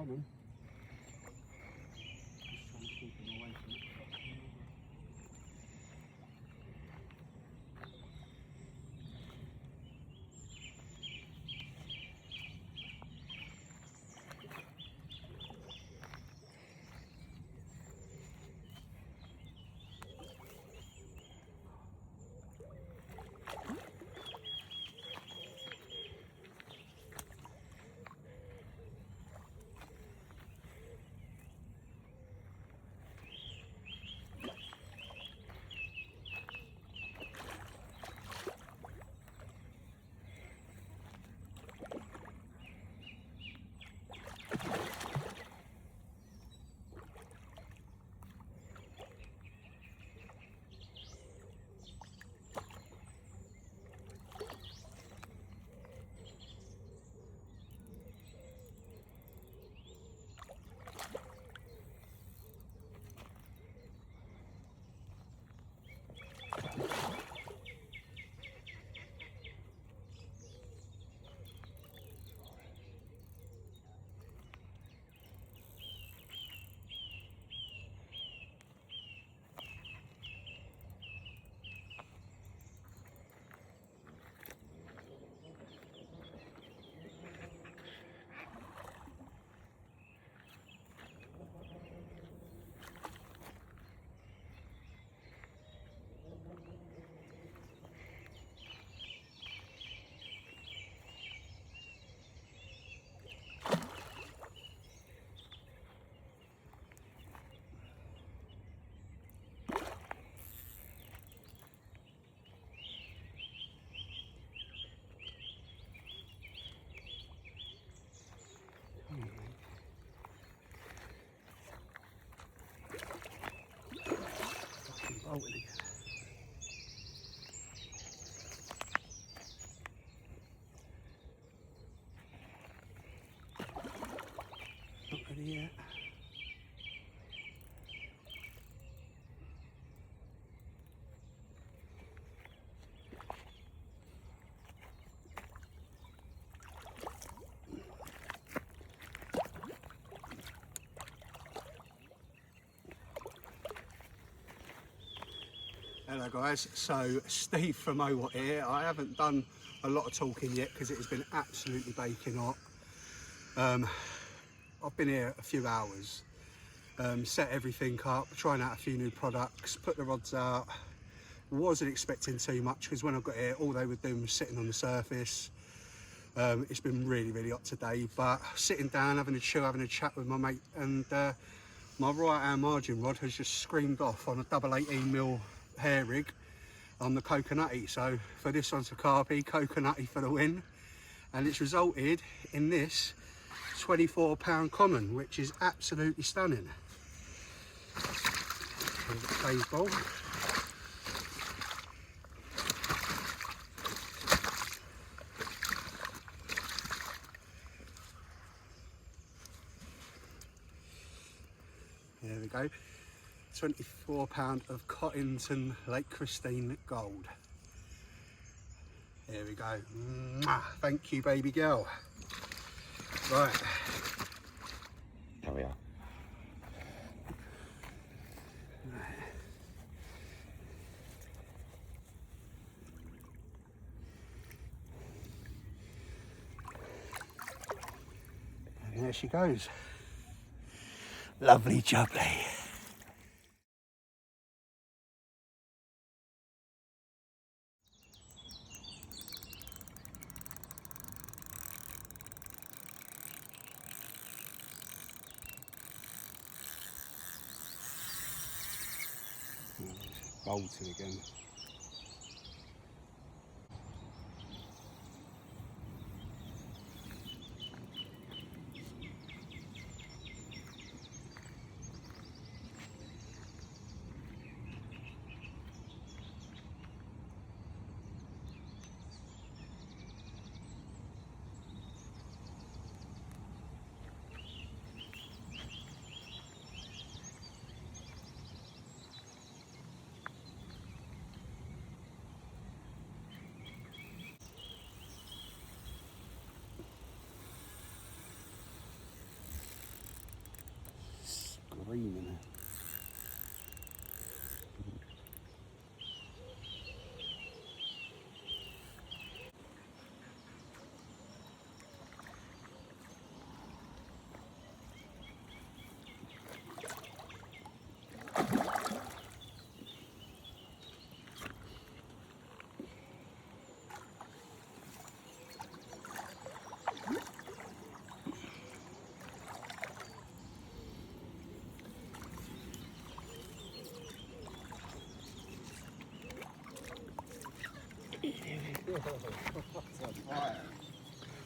common. Just trying to keep them away from it. Bolted again. Not ready yet. Hello guys, so Steve from Owat here. I haven't done a lot of talking yet because it has been absolutely baking hot. I've been here a few hours, set everything up, trying out a few new products, put the rods out. Wasn't expecting too much because when I got here all they were doing was sitting on the surface. It's been really hot today, but sitting down, having a chill, having a chat with my mate, and my right hand margin rod has just screamed off on a double 18mm hair rig on the coconutty. So for this one's a carpy, coconutty for the win, and it's resulted in this £24 common, which is absolutely stunning. Here's the phase bowl. There we go. £24 of Cottington Lake Christine gold. There we go. Mwah. Thank you, baby girl. Right. There we are. And there she goes. Lovely jubbly. Bolted again. screaming.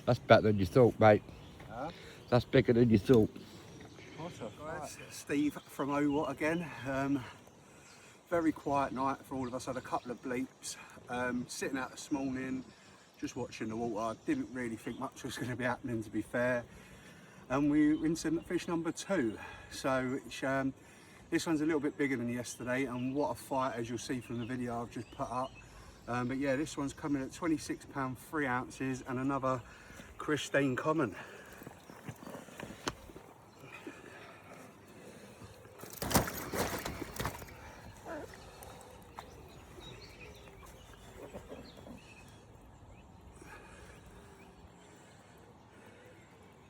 That's better than you thought, mate. Huh? That's bigger than you thought. Guys, Steve from OWAT again. Very quiet night for all of us. Had a couple of bleeps. Sitting out this morning, just watching the water. Didn't really think much was going to be happening, to be fair. And we were into fish number 2. So this one's a little bit bigger than yesterday, and what a fight, as you'll see from the video I've just put up. But yeah, this one's coming at £26, 3 ounces, and another Christine common.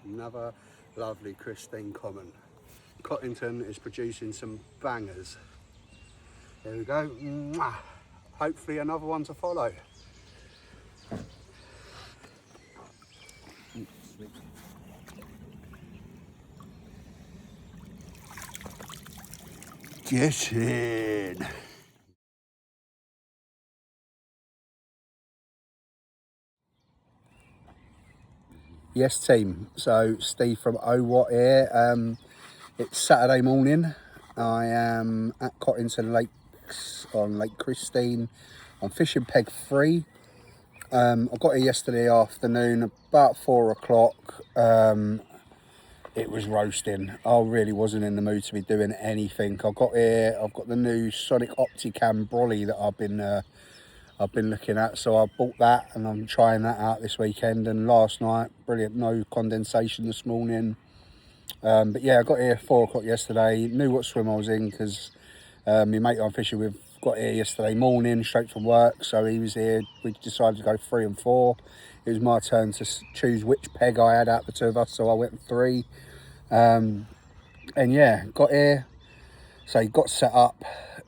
Another lovely Christine common. Cottington is producing some bangers. There we go. Mwah. Hopefully another one to follow. Get in. Yes, team. So Steve from OWAT here. It's Saturday morning. I am at Cottington Lakes on Lake Christine. I'm fishing peg 3. I got here yesterday afternoon about 4 o'clock. It was roasting. I really wasn't in the mood to be doing anything. I got here. I've got the new Sonic Opticam brolly that I've been looking at, so I bought that and I'm trying that out this weekend. And last night, brilliant, no condensation this morning. But yeah, I got here 4 o'clock yesterday, knew what swim I was in because my mate I'm fishing with got here yesterday morning straight from work, so he was here. We decided to go 3 and 4. It was my turn to choose which peg I had out of the 2 of us, so I went 3. And yeah, got here, so he got set up,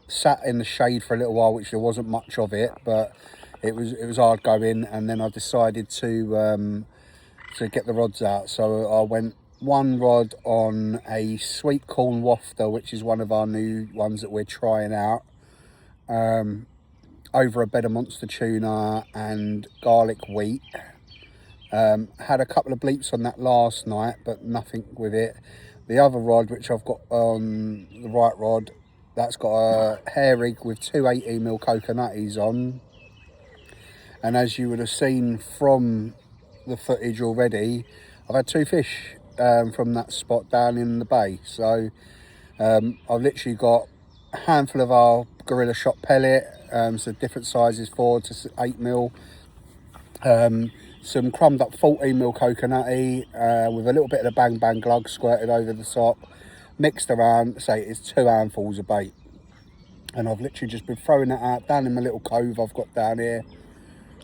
sat in the shade for a little while, which there wasn't much of it, but it was hard going. And then I decided to get the rods out, so I went 1 rod on a sweet corn wafter, which is one of our new ones that we're trying out, over a bed of monster tuna and garlic wheat. Had a couple of bleeps on that last night, but nothing with it. The other rod, which I've got on the right rod, that's got a hair rig with 2 18mm coconutties on. And as you would have seen from the footage already, I've had 2 fish from that spot down in the bay. So I've literally got a handful of our Gorilla Shot pellet, so different sizes, 4 to 8mm. Some crumbed up 14mm coconutty with a little bit of the Bang Bang glug squirted over the top, mixed around. Say it's 2 handfuls of bait, and I've literally just been throwing that out down in my little cove I've got down here.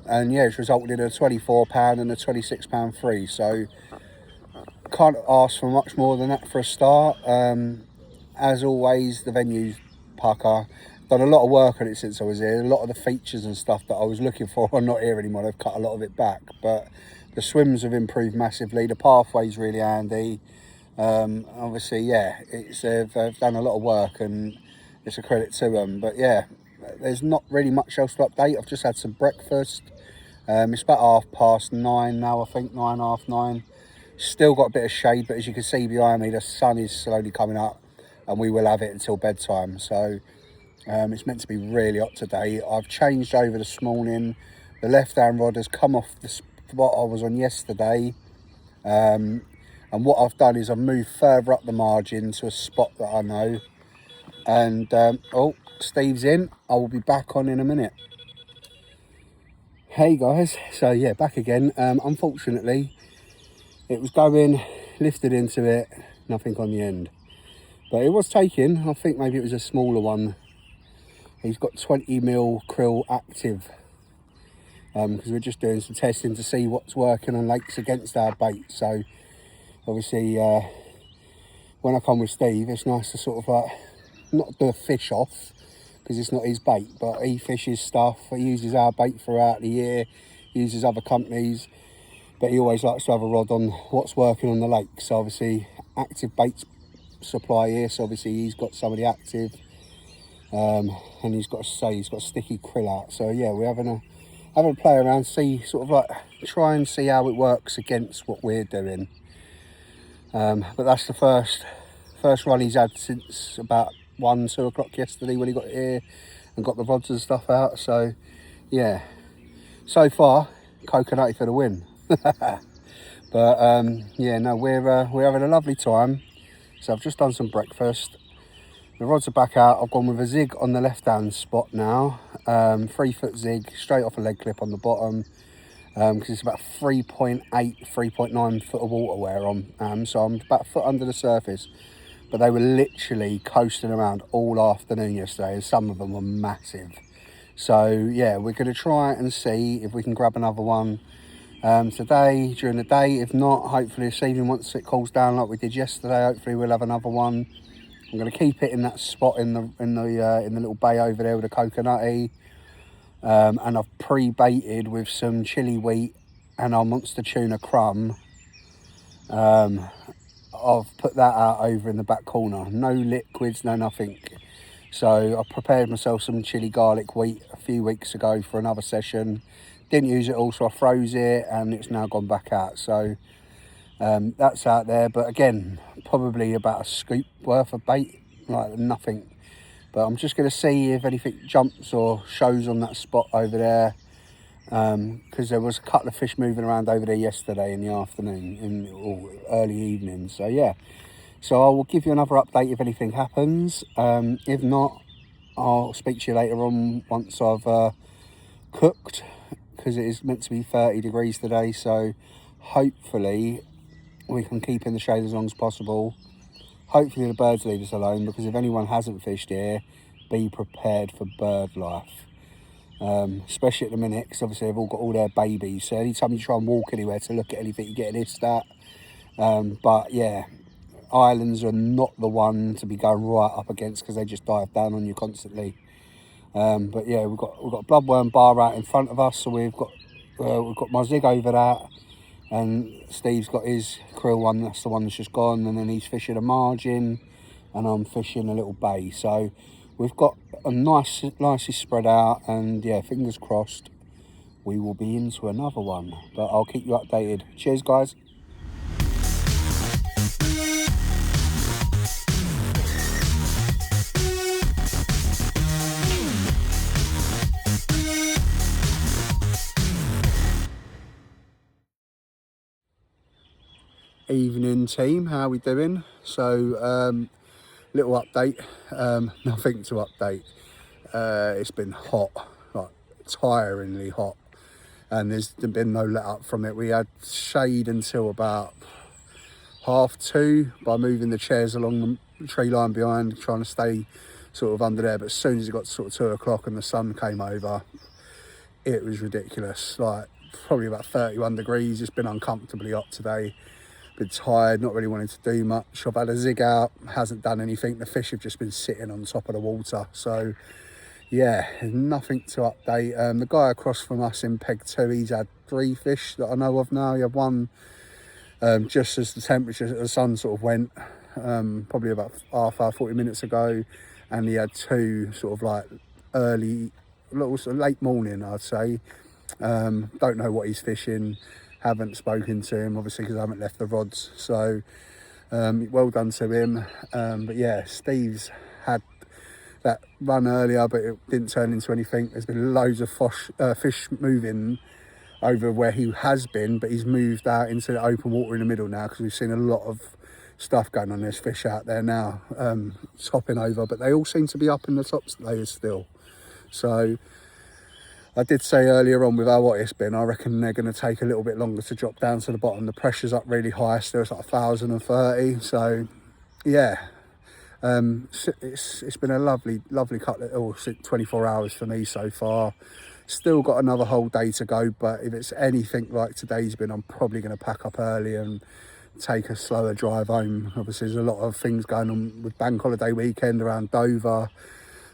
And yeah, it's resulted in a £24 and a £26 free. So can't ask for much more than that for a start. As always, the venue's pucker. Done a lot of work on it since I was here. A lot of the features and stuff that I was looking for are not here anymore. They've cut a lot of it back, but the swims have improved massively. The pathway's really handy. Obviously, yeah, they've done a lot of work, and it's a credit to them. But yeah, there's not really much else to update. I've just had some breakfast. It's about 9:30 now, I think, 9, half 9. Still got a bit of shade, but as you can see behind me, the sun is slowly coming up, and we will have it until bedtime. So it's meant to be really hot today. I've changed over this morning. The left-hand rod has come off the spot I was on yesterday. And what I've done is I've moved further up the margin to a spot that I know. And, oh, Steve's in. I will be back on in a minute. Hey, guys. So, yeah, back again. Unfortunately, it was going, lifted into it, nothing on the end. But it was taking, I think maybe it was a smaller one. He's got 20mm krill active, because we're just doing some testing to see what's working on lakes against our bait. So obviously when I come with Steve, it's nice to sort of like not do a fish off, because it's not his bait, but he fishes stuff, he uses our bait throughout the year, uses other companies, but he always likes to have a rod on what's working on the lake. So obviously active bait supply here, so obviously he's got some of the active, and he's got sticky krill out. So yeah, we're having a play around, see sort of like try and see how it works against what we're doing. But that's the first run he's had since about 1-2 o'clock yesterday when he got here and got the rods and stuff out. So yeah, so far coconutty for the win. But yeah, no, we're having a lovely time. So I've just done some breakfast, the rods are back out. I've gone with a zig on the left hand spot now, 3-foot zig straight off a leg clip on the bottom, because it's about 3.9 foot of water we're on, so I'm about a foot under the surface. But they were literally coasting around all afternoon yesterday, and some of them were massive. So yeah, we're going to try and see if we can grab another one today during the day. If not, hopefully this evening, once it cools down like we did yesterday, hopefully we'll have another one. I'm going to keep it in that spot in the little bay over there with the coconutty, and I've pre-baited with some chili wheat and our monster tuna crumb. I've put that out over in the back corner. No liquids, no nothing. So I prepared myself some chili garlic wheat a few weeks ago for another session. Didn't use it all, so I froze it, and it's now gone back out. So that's out there. But again, probably about a scoop worth of bait, like nothing. But I'm just going to see if anything jumps or shows on that spot over there. Because there was a couple of fish moving around over there yesterday in the afternoon, or early evening. So yeah, so I will give you another update if anything happens. If not, I'll speak to you later on once I've cooked, because it is meant to be 30 degrees today. So hopefully we can keep in the shade as long as possible. Hopefully the birds leave us alone, because if anyone hasn't fished here, be prepared for bird life. Especially at the minute, because obviously they've all got all their babies, so anytime you try and walk anywhere to look at anything, you get this, that. But yeah, islands are not the one to be going right up against, because they just dive down on you constantly. But yeah, we've got a bloodworm bar out in front of us, so we've got my zig over that, and Steve's got his krill one. That's the one that's just gone, and then he's fishing a margin and I'm fishing a little bay. So we've got a nicely spread out, and yeah, fingers crossed we will be into another one. But I'll keep you updated. Cheers guys. Evening team, how we doing? So little update, nothing to update. It's been hot, like tiringly hot, and there's been no let up from it. We had shade until about 2:30 by moving the chairs along the tree line behind, trying to stay sort of under there. But as soon as it got sort of 2 o'clock and the sun came over, it was ridiculous. Like probably about 31 degrees. It's been uncomfortably hot today. Been tired, not really wanting to do much. I've had a zig out, hasn't done anything. The fish have just been sitting on top of the water. So yeah, nothing to update. The guy across from us in Peg 2, he's had 3 fish that I know of now. He had one just as the sun sort of went, probably about half hour, 40 minutes ago, and he had 2 sort of like late morning, I'd say. Don't know what he's fishing. Haven't spoken to him, obviously, because I haven't left the rods. So well done to him. But yeah, Steve's had that run earlier, but it didn't turn into anything. There's been loads of fish moving over where he has been, but he's moved out into the open water in the middle now, because we've seen a lot of stuff going on. There's fish out there now, topping over, but they all seem to be up in the top layers still. So I did say earlier on with how hot it's been, I reckon they're going to take a little bit longer to drop down to the bottom. The pressure's up really high, still it's like 1,030. So yeah, It's been a lovely couple of 24 hours for me so far. Still got another whole day to go, but if it's anything like today's been, I'm probably going to pack up early and take a slower drive home. Obviously there's a lot of things going on with bank holiday weekend around Dover,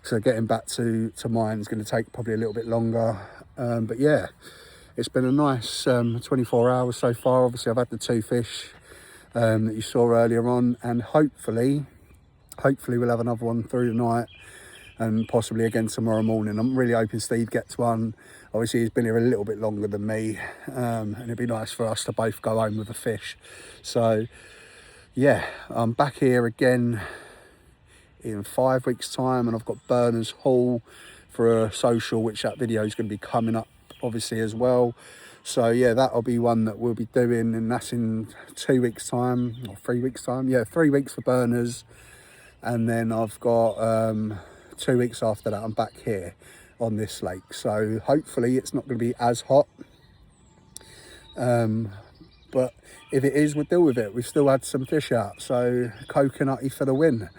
so getting back to mine is going to take probably a little bit longer. But yeah, it's been a nice 24 hours so far. Obviously I've had the 2 fish that you saw earlier on, and hopefully we'll have another one through the night and possibly again tomorrow morning. I'm really hoping Steve gets one. Obviously he's been here a little bit longer than me, and it'd be nice for us to both go home with a fish. So yeah, I'm back here again in 5 weeks time, and I've got Berners Hall for a social, which that video is going to be coming up obviously as well. So yeah, that'll be one that we'll be doing, and that's in 2 weeks time or 3 weeks time. Yeah, 3 weeks for Berners, and then I've got 2 weeks after that I'm back here on this lake. So hopefully it's not going to be as hot, but if it is, we'll deal with it. We've still had some fish out, so coconutty for the win.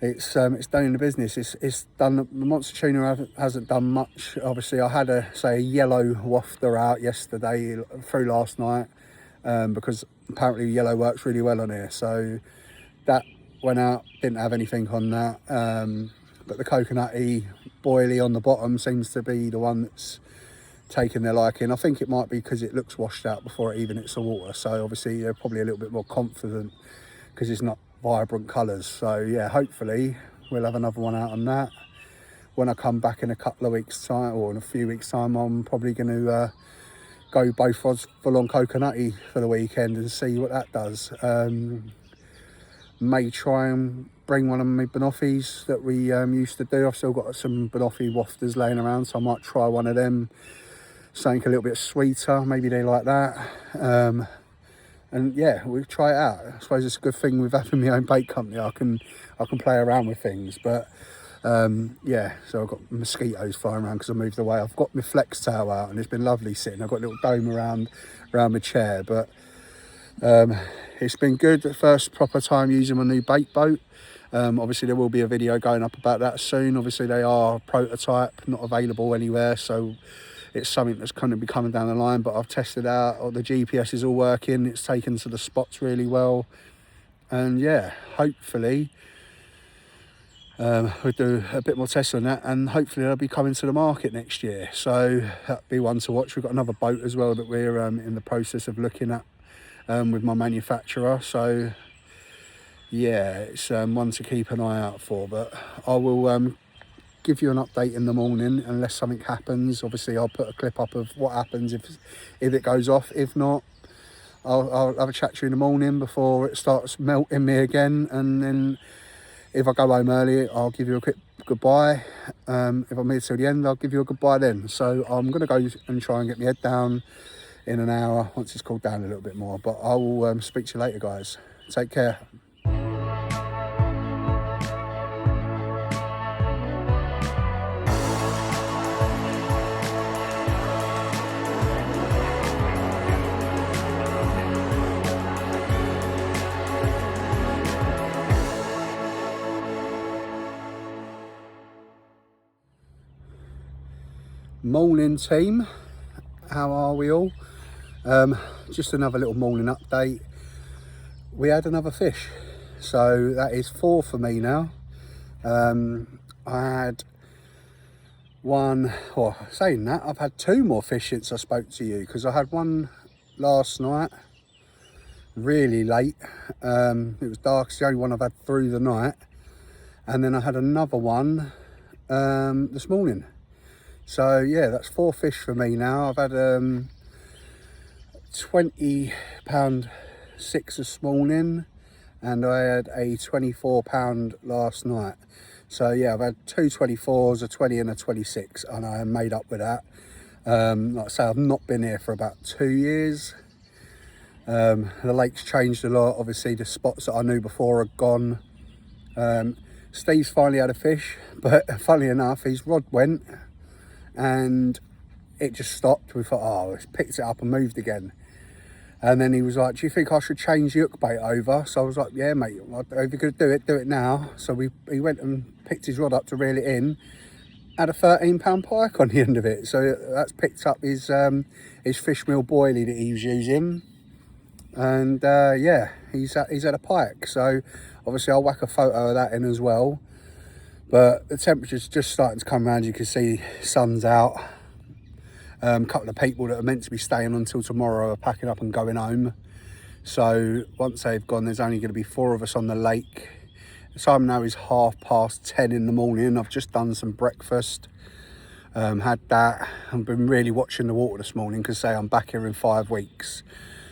It's done in the business. It's done. The monster tuna hasn't done much. Obviously I had a yellow wafter out yesterday through last night, because apparently yellow works really well on here, so that went out, didn't have anything on that. But the coconutty boilie on the bottom seems to be the one that's taken their liking. I think it might be because it looks washed out before it even hits the water, so obviously they're probably a little bit more confident because it's not vibrant colours. So yeah, hopefully we'll have another one out on that. When I come back in a couple of weeks time, or in a few weeks time, I'm probably going to go both rods full on coconutty for the weekend and see what that does. May try and bring one of my banoffees that we used to do. I've still got some banoffee wafters laying around, so I might try one of them, something a little bit sweeter, maybe they like that. And yeah, we'll try it out. I suppose it's a good thing with having my own bait company. I can play around with things. But yeah, so I've got mosquitoes flying around because I moved away. I've got my flex tail out and it's been lovely sitting. I've got a little dome around my chair, but it's been good. The first proper time using my new bait boat. Obviously there will be a video going up about that soon. Obviously they are a prototype, not available anywhere, so it's something that's going to be coming down the line, but I've tested out. The GPS is all working. It's taken to the spots really well, and yeah, hopefully we'll do a bit more tests on that, and hopefully they'll be coming to the market next year. So that'll be one to watch. We've got another boat as well that we're in the process of looking at with my manufacturer. So yeah, it's one to keep an eye out for. But I will give you an update in the morning unless something happens. Obviously I'll put a clip up of what happens if it goes off. If not, I'll have a chat to you in the morning before it starts melting me again, and then if I go home early I'll give you a quick goodbye. If I'm here till the end I'll give you a goodbye then. So I'm going to go and try and get my head down in an hour once it's cooled down a little bit more, but I will speak to you later, guys. Take care. Morning team, how are we all? Just another little morning update. We had another fish, so that is 4 for me now. I had one, well, saying that, I've had 2 more fish since I spoke to you, because I had one last night really late. It was dark. It's the only one I've had through the night, and then I had another one this morning. So yeah, that's 4 fish for me now. I've had 20-pound 6 this morning, and I had a 24-pound last night. So yeah, I've had 2 24s, a 20 and a 26, and I am made up with that. Like I say, I've not been here for about 2 years. The lake's changed a lot. Obviously the spots that I knew before are gone. Steve's finally had a fish, but funnily enough his rod went and it just stopped. We thought, oh, it's picked it up and moved again. And then he was like, do you think I should change the hook bait over? So I was like, yeah, mate, if you're going to do it now. So he went and picked his rod up to reel it in, had a 13-pound pike on the end of it. So that's picked up his fish meal boilie that he was using. And yeah, he's had a pike. So obviously I'll whack a photo of that in as well. But the temperature's just starting to come around. You can see sun's out. A couple of people that are meant to be staying until tomorrow are packing up and going home. So once they've gone, there's only going to be 4 of us on the lake. The time now is 10:30 in the morning. I've just done some breakfast, had that. I've been really watching the water this morning because I'm back here in 5 weeks.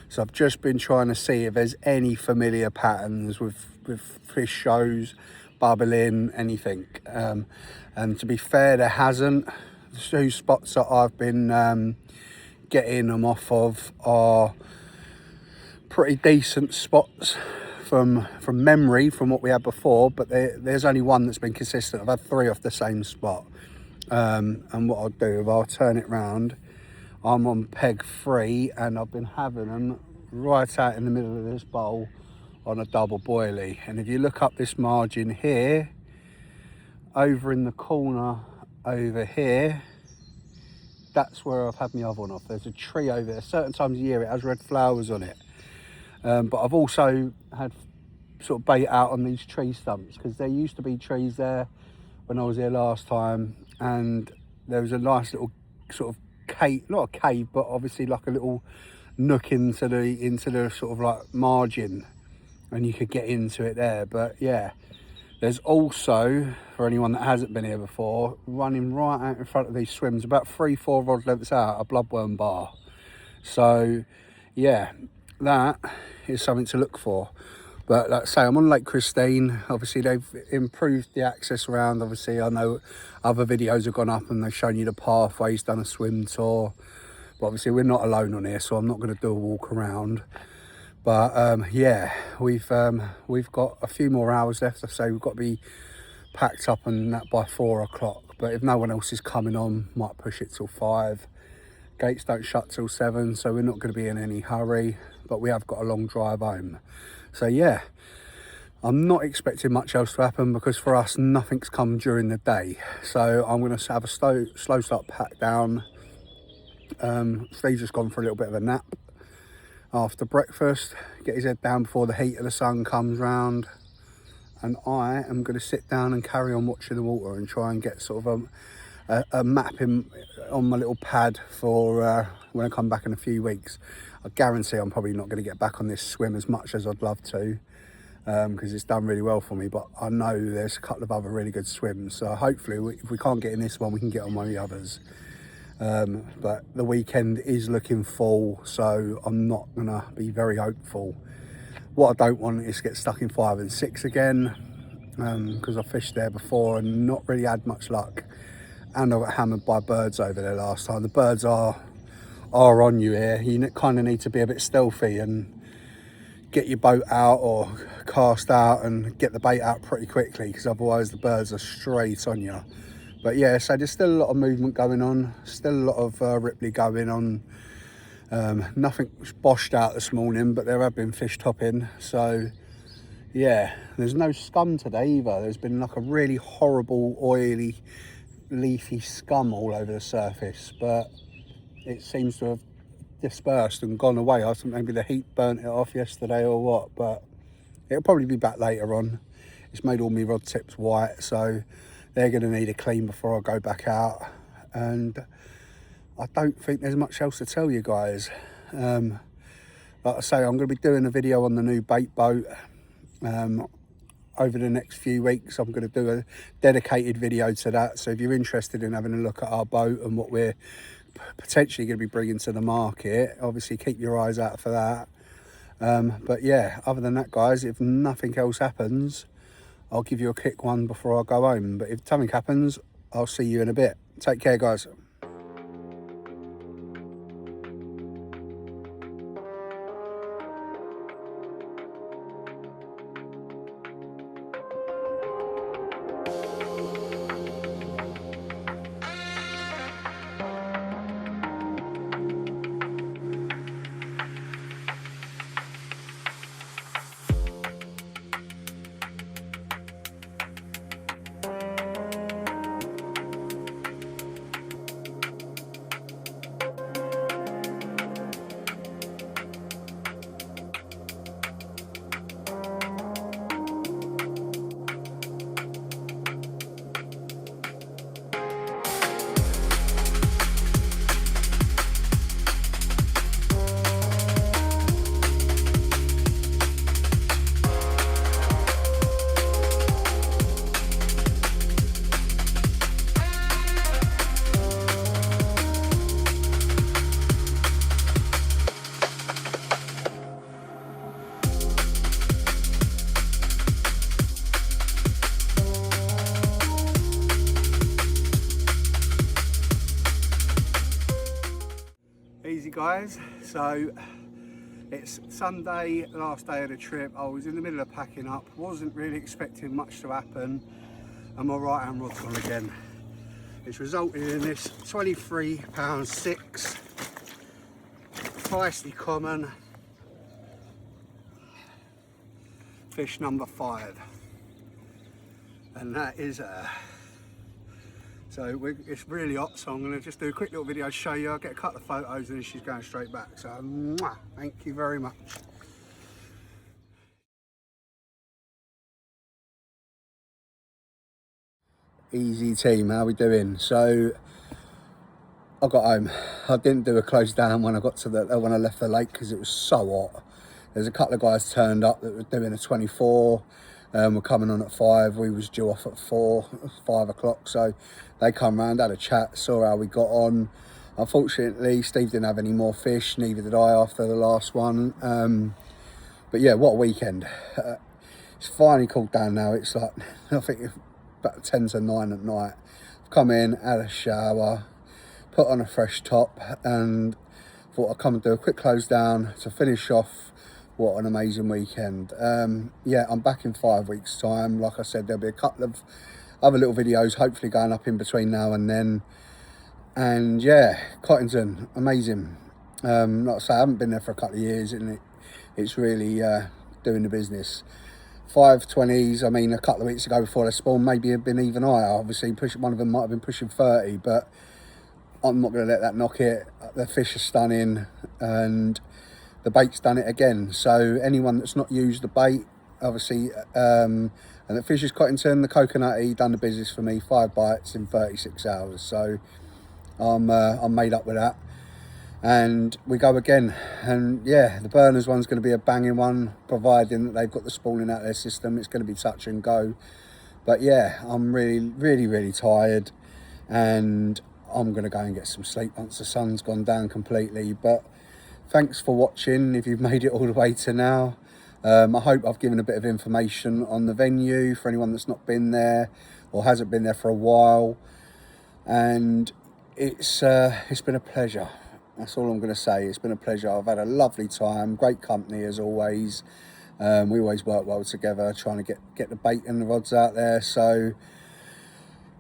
So I've just been trying to see if there's any familiar patterns with fish shows, bubbling, anything. And to be fair, there hasn't. The 2 spots that I've been getting them off of are pretty decent spots from memory, from what we had before, but there's only one that's been consistent. I've had 3 off the same spot. And what I'll do, if I'll turn it round, I'm on peg 3 and I've been having them right out in the middle of this bowl on a double boilie. And if you look up this margin here, over in the corner over here, that's where I've had my other one off. There's a tree over there. Certain times of year it has red flowers on it. But I've also had sort of bait out on these tree stumps because there used to be trees there when I was here last time, and there was a nice little sort of cave, not a cave, but obviously like a little nook into the sort of like margin, and you could get into it there. But yeah, there's also, for anyone that hasn't been here before, running right out in front of these swims, about 3-4 rod lengths out, a bloodworm bar. So yeah, that is something to look for. But like I say, I'm on Lake Christine. Obviously they've improved the access around. Obviously I know other videos have gone up and they've shown you the pathways, done a swim tour, but obviously we're not alone on here, so I'm not going to do a walk around. But yeah, we've got a few more hours left. I say we've got to be packed up and that by 4 o'clock, but if no one else is coming on, might push it till 5. Gates don't shut till 7, so we're not going to be in any hurry, but we have got a long drive home. So yeah, I'm not expecting much else to happen because for us nothing's come during the day. So I'm going to have a slow start pack down. Steve's just gone for a little bit of a nap after breakfast, get his head down before the heat of the sun comes round, and I am going to sit down and carry on watching the water and try and get sort of a map on my little pad for when I come back in a few weeks. I guarantee I'm probably not going to get back on this swim as much as I'd love to, because it's done really well for me, but I know there's a couple of other really good swims, so hopefully if we can't get in this one, we can get on one of the others. But the weekend is looking full, so I'm not going to be very hopeful. What I don't want is to get stuck in 5 and 6 again, because I fished there before and not really had much luck, and I got hammered by birds over there last time. The birds are on you here. You kind of need to be a bit stealthy and get your boat out or cast out and get the bait out pretty quickly, because otherwise the birds are straight on you. But yeah, so there's still a lot of movement going on, still a lot of Ripley going on. Nothing was boshed out this morning, but there have been fish topping. So yeah, there's no scum today either. There's been like a really horrible oily leafy scum all over the surface, but it seems to have dispersed and gone away. I think maybe the heat burnt it off yesterday or what, but it'll probably be back later on. It's made all my rod tips white, so they're going to need a clean before I go back out. And I don't think there's much else to tell you guys. Like I say, I'm going to be doing a video on the new bait boat over the next few weeks. I'm going to do a dedicated video to that, so if you're interested in having a look at our boat and what we're potentially going to be bringing to the market, obviously keep your eyes out for that. But yeah, other than that guys, if nothing else happens, I'll give you a quick one before I go home. But if something happens, I'll see you in a bit. Take care guys. guys, so it's Sunday, last day of the trip. I was in the middle of packing up, wasn't really expecting much to happen, and my right hand rod's gone again. It's resulted in this £23.6 feisty common fish number 5, and that is it's really hot, so I'm going to just do a quick little video, show you. I'll get a couple of photos and then she's going straight back. So mwah, thank you very much. Easy team, how we doing? So I got home. I didn't do a close down when I got to when I left the lake because it was so hot. There's a couple of guys turned up that were doing a 24. We're coming on at 5. We was due off at 5 o'clock. So they come round, had a chat, saw how we got on. Unfortunately, Steve didn't have any more fish. Neither did I after the last one. But yeah, what a weekend. It's finally cooled down now. It's like, I think about 10 to 9 at night. I've come in, had a shower, put on a fresh top, and thought I'd come and do a quick close down to finish off. What an amazing weekend. Yeah, I'm back in 5 weeks time. Like I said, there'll be a couple of other little videos hopefully going up in between now and then. And yeah, Cottington, amazing. Like I say, I haven't been there for a couple of years, and it's really doing the business. 520s, I mean, a couple of weeks ago before they spawned, maybe have been even higher. Obviously, one of them might have been pushing 30, but I'm not going to let that knock it. The fish are stunning, and the bait's done it again. So anyone that's not used the bait, obviously, and the fish is Cottington, the coconutty, done the business for me. 5 bites in 36 hours. So I'm made up with that. And we go again. And yeah, the Burners one's going to be a banging one, providing that they've got the spawning out of their system. It's going to be touch and go. But yeah, I'm really tired, and I'm going to go and get some sleep once the sun's gone down completely. But thanks for watching if you've made it all the way to now. I hope I've given a bit of information on the venue for anyone that's not been there or hasn't been there for a while. And it's been a pleasure. That's all I'm going to say. It's been a pleasure. I've had a lovely time, great company as always. We always work well together, trying to get the bait and the rods out there. So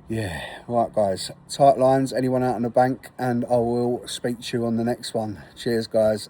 yeah, right guys, tight lines, anyone out on the bank, and I will speak to you on the next one. Cheers guys.